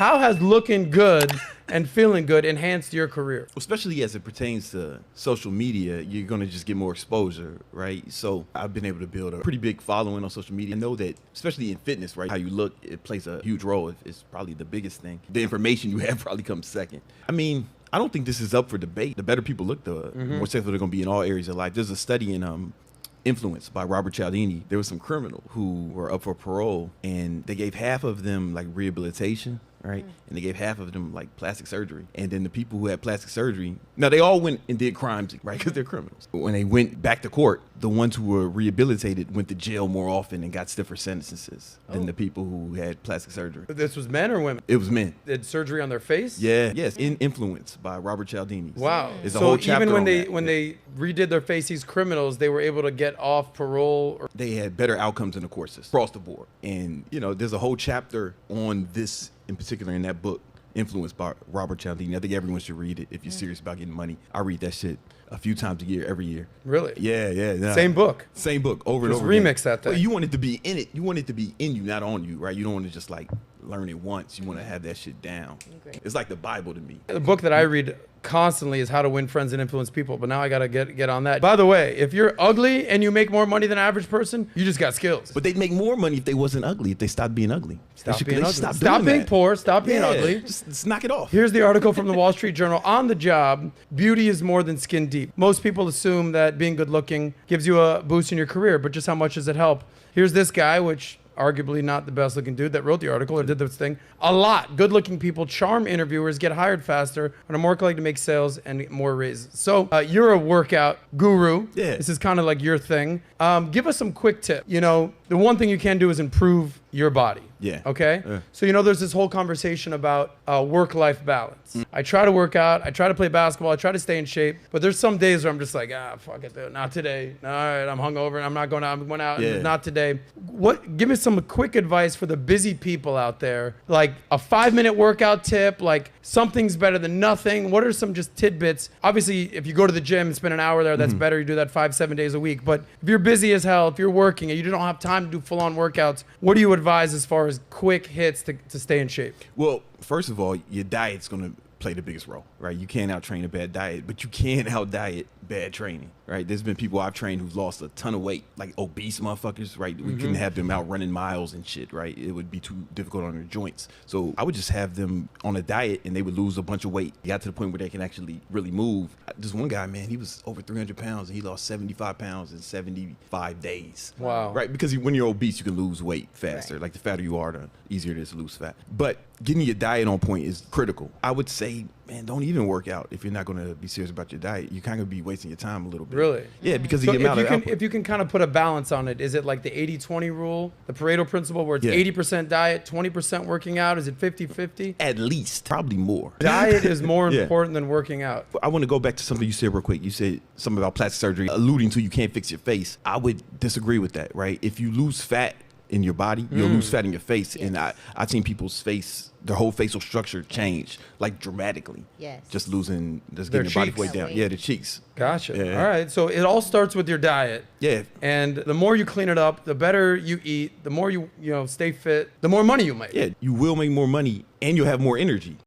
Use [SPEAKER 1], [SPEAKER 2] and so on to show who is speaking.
[SPEAKER 1] How has looking good and feeling good enhanced your career?
[SPEAKER 2] Especially as it pertains to social media, you're going to just get more exposure, right? So I've been able to build a pretty big following on social media. I know that, especially in fitness, right, how you look, it plays a huge role. It's probably the biggest thing. The information you have probably comes second. I mean, I don't think this is up for debate. The better people look, the more successful they're going to be in all areas of life. There's a study in Influence by Robert Cialdini. There was some criminal who were up for parole, and they gave half of them like rehabilitation, right? And they gave half of them like plastic surgery. And then the people who had plastic surgery, now they all went and did crimes, right? Because they're criminals. But when they went back to court, the ones who were rehabilitated went to jail more often and got stiffer sentences than the people who had plastic surgery.
[SPEAKER 1] This was men or women?
[SPEAKER 2] It was men.
[SPEAKER 1] Did surgery on their face?
[SPEAKER 2] Yeah, yes, in Influence by Robert Cialdini.
[SPEAKER 1] Wow.
[SPEAKER 2] There's a
[SPEAKER 1] So
[SPEAKER 2] whole chapter
[SPEAKER 1] even when
[SPEAKER 2] on
[SPEAKER 1] they
[SPEAKER 2] that.
[SPEAKER 1] when they redid their face, these criminals, they were able to get off parole. Or
[SPEAKER 2] They had better outcomes in the courses across the board. And, there's a whole chapter on this in particular in that book, Influenced by Robert Cialdini. I think everyone should read it if you're serious about getting money. I read that shit a few times a year, every year.
[SPEAKER 1] Really?
[SPEAKER 2] Yeah. Nah.
[SPEAKER 1] Same book.
[SPEAKER 2] Same book, over and
[SPEAKER 1] Just
[SPEAKER 2] over
[SPEAKER 1] remix
[SPEAKER 2] again.
[SPEAKER 1] that thing.
[SPEAKER 2] Well, you want it to be in it. You want it to be in you, not on you, right? You don't want to just like learn it once. You want to have that shit down. It's like the Bible to me.
[SPEAKER 1] The book that I read constantly is How to Win Friends and Influence People, but now I gotta get on that. By the way, if you're ugly and you make more money than an average person, you just got skills.
[SPEAKER 2] But they'd make more money if they wasn't ugly, if they stopped being ugly.
[SPEAKER 1] Stop
[SPEAKER 2] They
[SPEAKER 1] being
[SPEAKER 2] should
[SPEAKER 1] ugly.
[SPEAKER 2] stop
[SPEAKER 1] Stop
[SPEAKER 2] doing
[SPEAKER 1] being
[SPEAKER 2] that.
[SPEAKER 1] poor. Stop being
[SPEAKER 2] Yeah,
[SPEAKER 1] ugly.
[SPEAKER 2] Just knock it off.
[SPEAKER 1] Here's the article from the Wall Street Journal. On the job, beauty is more than skin deep. Most people assume that being good looking gives you a boost in your career, but just how much does it help? Here's this guy, which arguably not the best looking dude that wrote the article or did this thing. A lot. Good looking people charm interviewers, get hired faster, and are more likely to make sales and more raises. So you're a workout guru.
[SPEAKER 2] Yeah.
[SPEAKER 1] This is kind of like your thing. Give us some quick tip. The one thing you can do is improve your body.
[SPEAKER 2] Yeah.
[SPEAKER 1] Okay?
[SPEAKER 2] Yeah.
[SPEAKER 1] So, there's this whole conversation about work-life balance. I try to work out. I try to play basketball. I try to stay in shape. But there's some days where I'm just like, fuck it, dude. Not today. All right, I'm hungover and I'm not going out. I'm going out.
[SPEAKER 2] Yeah.
[SPEAKER 1] And not today. Give me some quick advice for the busy people out there. Like a 5-minute workout tip, like something's better than nothing. What are some just tidbits? Obviously, if you go to the gym and spend an hour there, that's better. You do that 5-7 days a week. But if you're busy as hell, if you're working and you don't have time to do full-on workouts, what do you advise as far as quick hits to stay in shape?
[SPEAKER 2] Well, first of all, your diet's going to play the biggest role, right? You can't out-train a bad diet, but you can out-diet bad training, right? There's been people I've trained who've lost a ton of weight, like obese motherfuckers, right? We couldn't have them out running miles and shit, right? It would be too difficult on their joints. So I would just have them on a diet and they would lose a bunch of weight. They got to the point where they can actually really move. This one guy, man, he was over 300 pounds and he lost 75 pounds in 75 days.
[SPEAKER 1] Wow.
[SPEAKER 2] Right? Because when you're obese, you can lose weight faster. Like the fatter you are, the easier it is to lose fat. But getting your diet on point is critical. I would say, man, don't even work out if you're not going to be serious about your diet. You're kind of be wasting your time a little bit.
[SPEAKER 1] Really?
[SPEAKER 2] Yeah, because
[SPEAKER 1] So
[SPEAKER 2] of the amount of output.
[SPEAKER 1] if you can kind of put a balance on it, is it like the 80-20 rule, the Pareto principle, where it's
[SPEAKER 2] Yeah.
[SPEAKER 1] 80% diet, 20% working out? Is it 50-50?
[SPEAKER 2] At least, probably more.
[SPEAKER 1] Diet is more
[SPEAKER 2] Yeah.
[SPEAKER 1] important than working out.
[SPEAKER 2] I want to go back to something you said real quick. You said something about plastic surgery, alluding to you can't fix your face. I would disagree with that, right? If you lose fat in your body, you'll lose fat in your face. And I've seen people's face, their whole facial structure change, like dramatically.
[SPEAKER 3] Yes.
[SPEAKER 2] Just getting
[SPEAKER 1] Their
[SPEAKER 2] their body
[SPEAKER 1] cheeks.
[SPEAKER 2] weight down. Yeah, the cheeks.
[SPEAKER 1] Gotcha.
[SPEAKER 2] Yeah.
[SPEAKER 1] All right. So it all starts with your diet.
[SPEAKER 2] Yeah.
[SPEAKER 1] And the more you clean it up, the better you eat, the more you stay fit, the more money you make.
[SPEAKER 2] Yeah, you will make more money and you'll have more energy.